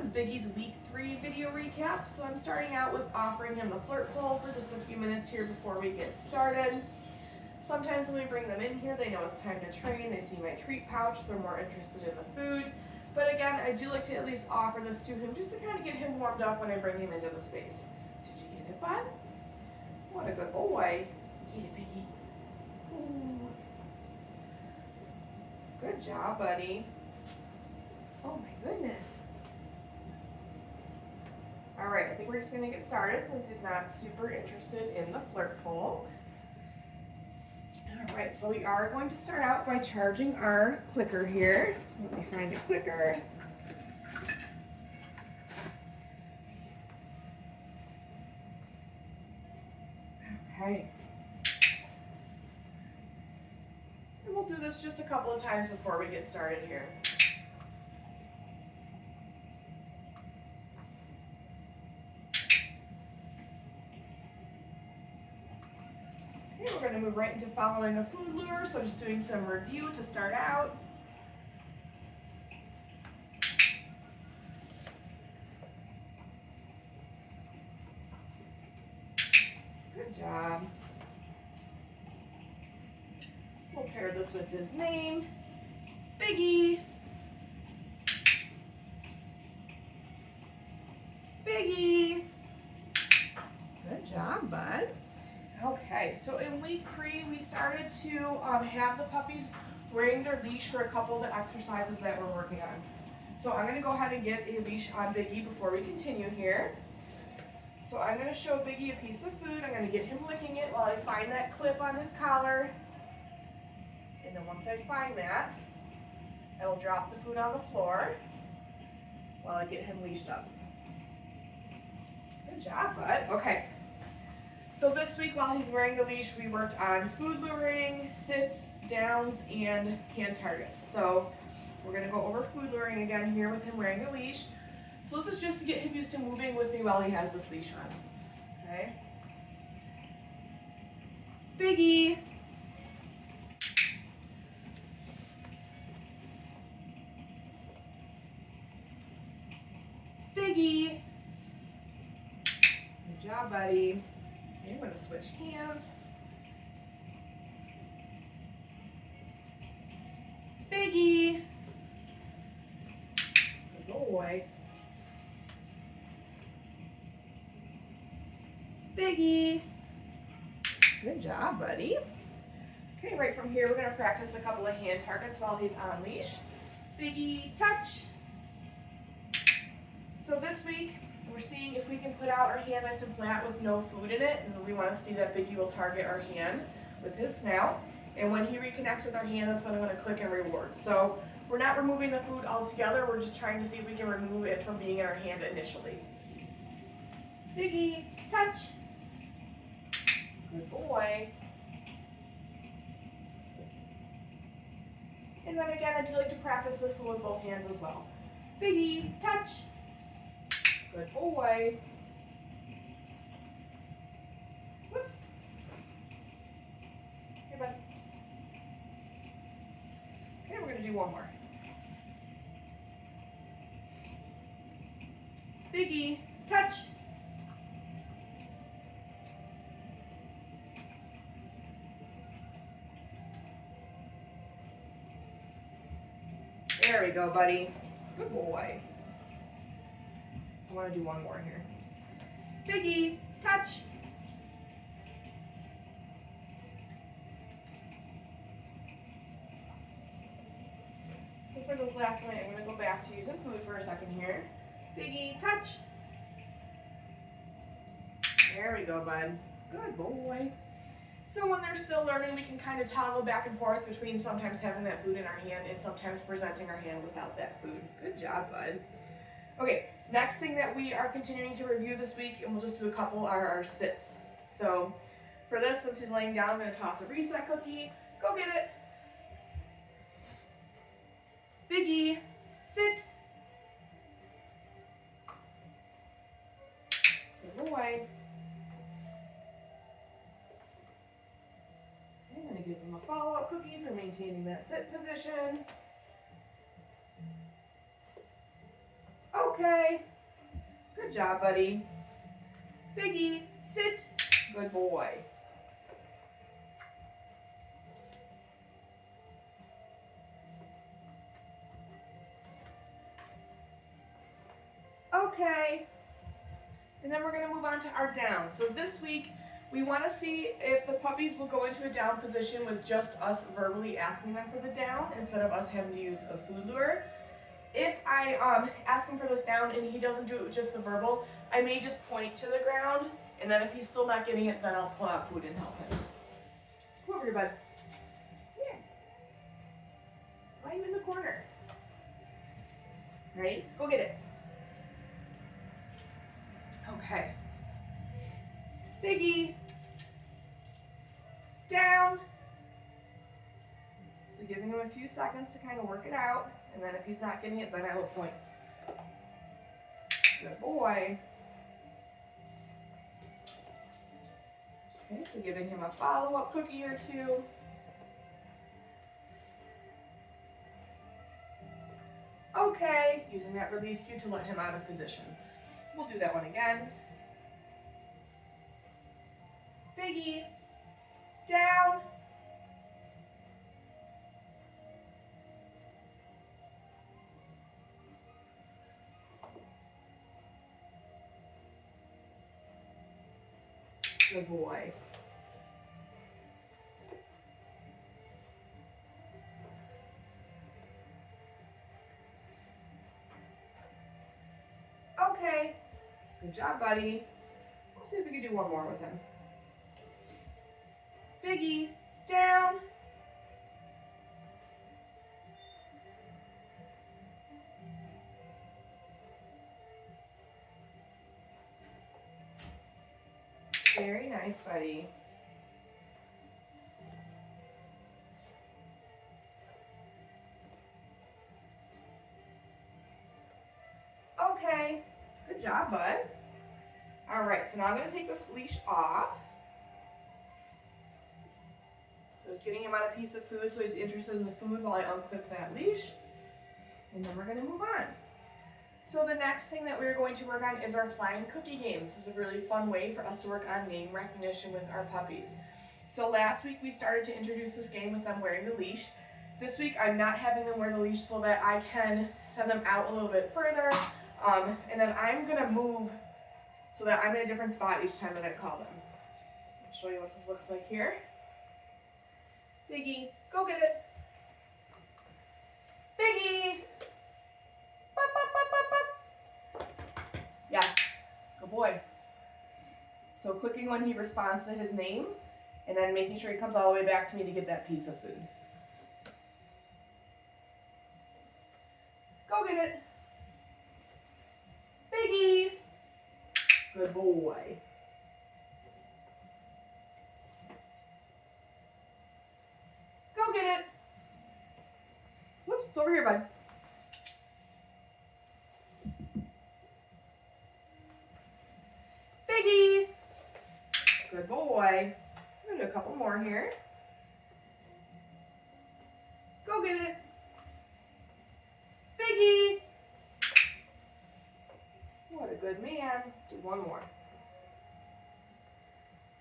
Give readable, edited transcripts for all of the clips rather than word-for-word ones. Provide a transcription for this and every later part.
is Biggie's week 3 video recap. So I'm starting out with offering him the flirt pole for just a few minutes here before we get started. Sometimes when we bring them in here, they know it's time to train. They see my treat pouch. They're more interested in the food. But again, I do like to at least offer this to him just to kind of get him warmed up when I bring him into the space. Did you get it, bud? What a good boy. Get it, Biggie. Ooh. Good job, buddy. Oh my goodness. All right, I think we're just gonna get started since he's not super interested in the flirt pole. All right, so we are going to start out by charging our clicker here. Let me find the clicker. Okay. And we'll do this just a couple of times before we get started here. Okay, we're going to move right into following a food lure, so just doing some review to start out. Good job. We'll pair this with his name, Biggie. Biggie. Good job, bud. Okay, so in week 3, we started to have the puppies wearing their leash for a couple of the exercises that we're working on. So I'm going to go ahead and get a leash on Biggie before we continue here. So I'm going to show Biggie a piece of food. I'm going to get him licking it while I find that clip on his collar. And then once I find that, I will drop the food on the floor while I get him leashed up. Good job, bud. Okay. So this week while he's wearing the leash, we worked on food luring, sits, downs, and hand targets. So we're going to go over food luring again here with him wearing the leash. So this is just to get him used to moving with me while he has this leash on. Okay. Biggie. Biggie. Good job, buddy. Okay, I'm going to switch hands. Biggie. Good boy. Biggie. Good job, buddy. Okay, right from here, we're going to practice a couple of hand targets while he's on leash. Biggie, touch. So this week, we're seeing if we can put out our hand nice and flat with no food in it, and we want to see that Biggie will target our hand with his snout. And when he reconnects with our hand, that's when I'm going to click and reward. So we're not removing the food altogether, we're just trying to see if we can remove it from being in our hand initially. Biggie, touch. Good boy. And then again, I do like to practice this one with both hands as well. Biggie, touch. Good boy. Whoops. Here, bud. Okay, we're going to do one more. Biggie, touch. There we go, buddy. Good boy. I want to do one more here. Biggie, touch. So for this last one, I'm going to go back to using food for a second here. Biggie, touch. There we go, bud. Good boy. So when they're still learning, we can kind of toggle back and forth between sometimes having that food in our hand and sometimes presenting our hand without that food. Good job, bud. Okay, next thing that we are continuing to review this week, and we'll just do a couple, are our sits. So for this, since he's laying down, I'm going to toss a reset cookie. Go get it. Biggie, sit. Good boy. I'm going to give him a follow-up cookie for maintaining that sit position. Okay. Good job, buddy. Biggie, sit. Good boy. Okay. And then we're going to move on to our down. So this week, we want to see if the puppies will go into a down position with just us verbally asking them for the down instead of us having to use a food lure. If I ask him for this down and he doesn't do it with just the verbal, I may just point to the ground, and then if he's still not getting it, then I'll pull out food and help him. Come over here, bud. Yeah. Why are you in the corner? Ready? Go get it. Okay. Biggie. Down. So giving him a few seconds to kind of work it out, and then if he's not getting it, then I will point. Good boy. Okay, so giving him a follow-up cookie or two. Okay, using that release cue to let him out of position. We'll do that one again. Biggie, down. Good boy. Okay. Good job, buddy. Let's see if we can do one more with him. Biggie, down. Very nice, buddy. Okay, good job, bud. All right, so now I'm going to take this leash off. So just getting him on a piece of food so he's interested in the food while I unclip that leash. And then we're going to move on. So the next thing that we're going to work on is our flying cookie game. This is a really fun way for us to work on name recognition with our puppies. So last week we started to introduce this game with them wearing the leash. This week I'm not having them wear the leash so that I can send them out a little bit further. And then I'm going to move so that I'm in a different spot each time that I call them. So I'll show you what this looks like here. Biggie, go get it. Biggie. Bop, bop, bop, bop, bop. Yes, good boy. So clicking when he responds to his name, and then making sure he comes all the way back to me to get that piece of food. Go get it. Biggie. Good boy. Go get it. Whoops, it's over here, bud. Biggie. Good boy. I'm gonna do a couple more here. Go get it. Biggie. What a good man. Let's do one more.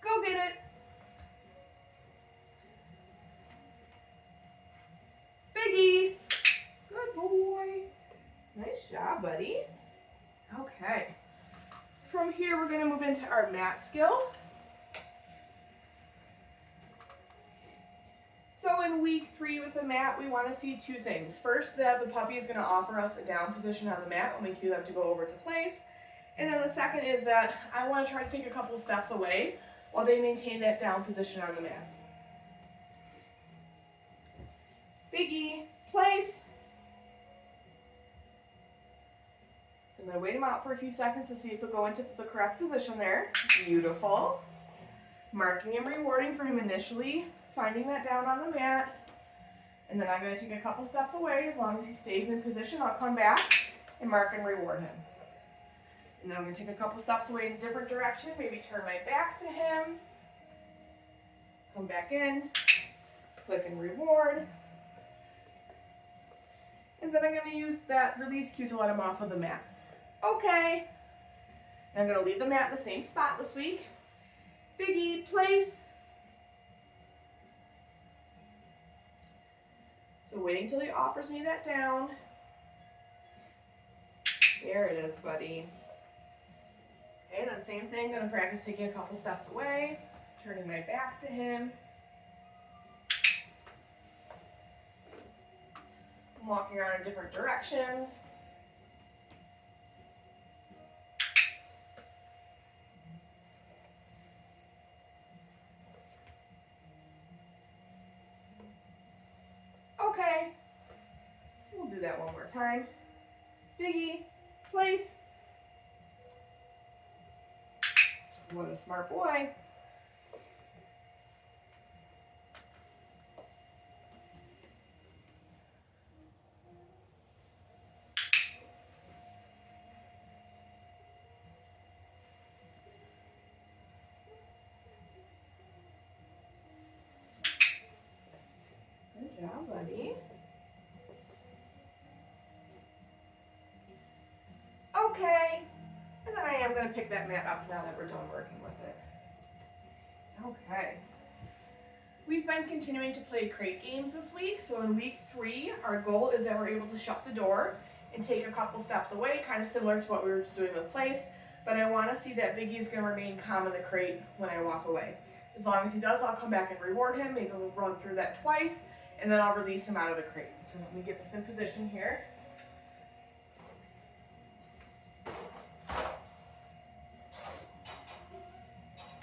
Go get it. Biggie. Good boy. Nice job, buddy. Okay. From here, we're going to move into our mat skill. So in week 3 with the mat, we want to see 2 things. First, that the puppy is going to offer us a down position on the mat when we cue them to go over to place. And then the second is that I want to try to take a couple steps away while they maintain that down position on the mat. Biggie, place. So I'm going to wait him out for a few seconds to see if he'll go into the correct position there. Beautiful. Marking and rewarding for him initially, finding that down on the mat. And then I'm going to take a couple steps away. As long as he stays in position, I'll come back and mark and reward him. And then I'm going to take a couple steps away in a different direction, maybe turn my back to him, come back in, click and reward. And then I'm going to use that release cue to let him off of the mat. Okay. And I'm going to leave the mat in the same spot this week. Biggie, place. So waiting till he offers me that down. There it is, buddy. Okay, then same thing, gonna practice taking a couple steps away, turning my back to him. I'm walking around in different directions. Okay, we'll do that one more time. Biggie, place. What a smart boy. Good job, buddy. Okay. And then I am going to pick that mat up now that we're done working with it. Okay. We've been continuing to play crate games this week. So in week 3, our goal is that we're able to shut the door and take a couple steps away, kind of similar to what we were just doing with place. But I want to see that Biggie's going to remain calm in the crate when I walk away. As long as he does, I'll come back and reward him. Maybe we'll run through that twice, and then I'll release him out of the crate. So let me get this in position here.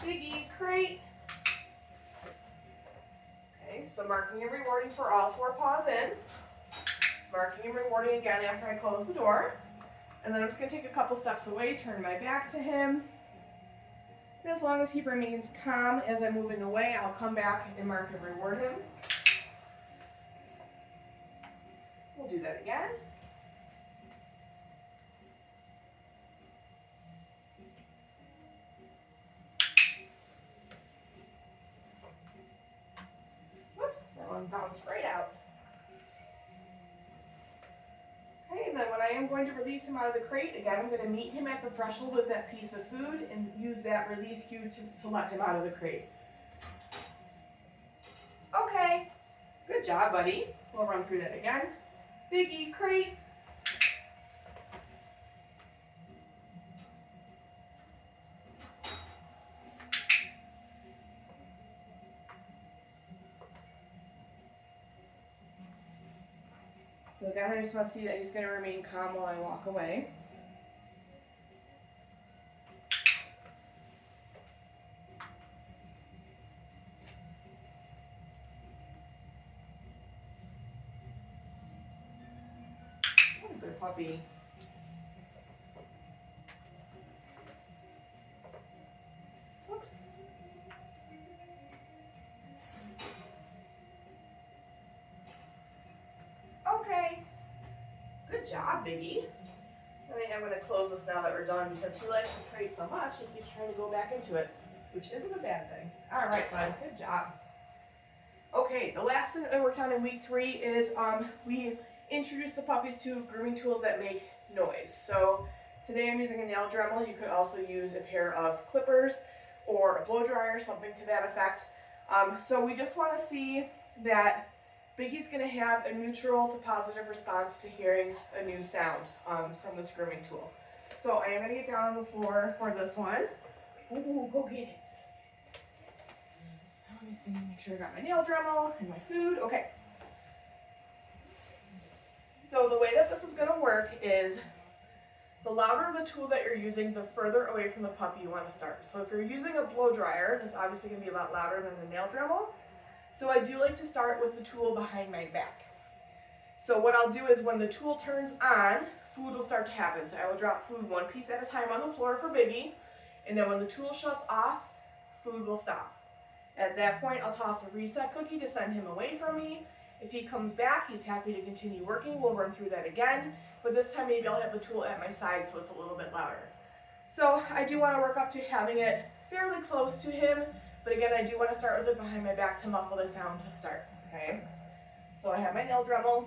Biggie, crate. Okay, so marking and rewarding for all 4 paws in. Marking and rewarding again after I close the door. And then I'm just going to take a couple steps away, turn my back to him. And as long as he remains calm as I'm moving away, I'll come back and mark and reward him. We'll do that again. Whoops, that one bounced right out. Okay, and then when I am going to release him out of the crate, again, I'm going to meet him at the threshold with that piece of food and use that release cue to let him out of the crate. Okay, good job, buddy. We'll run through that again. Biggie, crate. So again, I just want to see that he's going to remain calm while I walk away. What a good puppy. Whoops. Okay. Good job, Biggie. I think I'm going to close this now that we're done because he likes this crate so much he keeps trying to go back into it, which isn't a bad thing. All right, bud. Good job. Okay, the last thing that I worked on in week 3 is we introduced the puppies to grooming tools that make noise. So today I'm using a nail Dremel. You could also use a pair of clippers or a blow dryer, something to that effect. So we just want to see that Biggie's going to have a neutral to positive response to hearing a new sound from this grooming tool. So I am going to get down on the floor for this one. Ooh, go get it. Let me see, make sure I got my nail Dremel and my food. Okay. So the way that this is going to work is the louder the tool that you're using, the further away from the puppy you want to start. So if you're using a blow dryer, that's obviously going to be a lot louder than the nail Dremel. So I do like to start with the tool behind my back. So what I'll do is when the tool turns on, food will start to happen. So I will drop food one piece at a time on the floor for Biggie, and then when the tool shuts off, food will stop. At that point, I'll toss a reset cookie to send him away from me. If he comes back, he's happy to continue working. We'll run through that again, but this time maybe I'll have the tool at my side so it's a little bit louder. So I do want to work up to having it fairly close to him, but again, I do want to start with it behind my back to muffle the sound to start, okay? So I have my nail Dremel.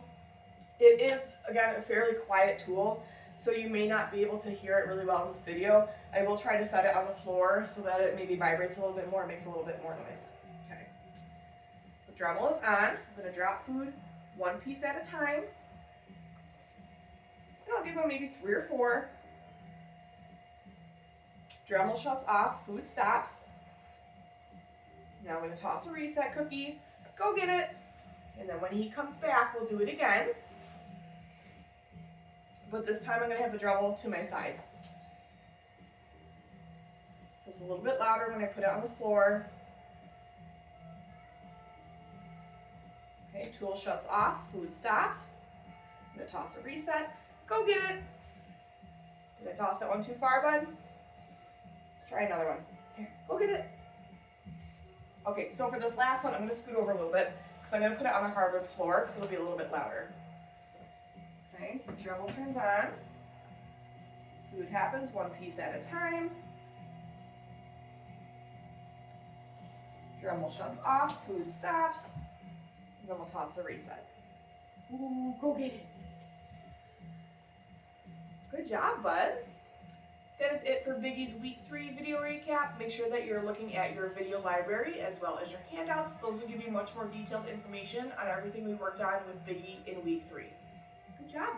It is, again, a fairly quiet tool, so you may not be able to hear it really well in this video. I will try to set it on the floor so that it maybe vibrates a little bit more, makes a little bit more noise. Okay. So Dremel is on. I'm going to drop food one piece at a time. And I'll give him maybe 3 or 4. Dremel shuts off, food stops. Now I'm going to toss a reset cookie. Go get it. And then when he comes back, we'll do it again. But this time I'm going to have the Dremel to my side. So it's a little bit louder when I put it on the floor. Okay, tool shuts off, food stops. I'm going to toss a reset. Go get it. Did I toss that one too far, bud? Let's try another one. Here, go get it. Okay, so for this last one, I'm going to scoot over a little bit because I'm going to put it on the hardwood floor because it'll be a little bit louder. Okay, Dremel turns on. Food happens one piece at a time. Dremel shuts off, food stops. And then we'll toss a reset. Ooh, go get it. Good job, bud. That is it for Biggie's week 3 video recap. Make sure that you're looking at your video library as well as your handouts. Those will give you much more detailed information on everything we worked on with Biggie in week 3. Good job.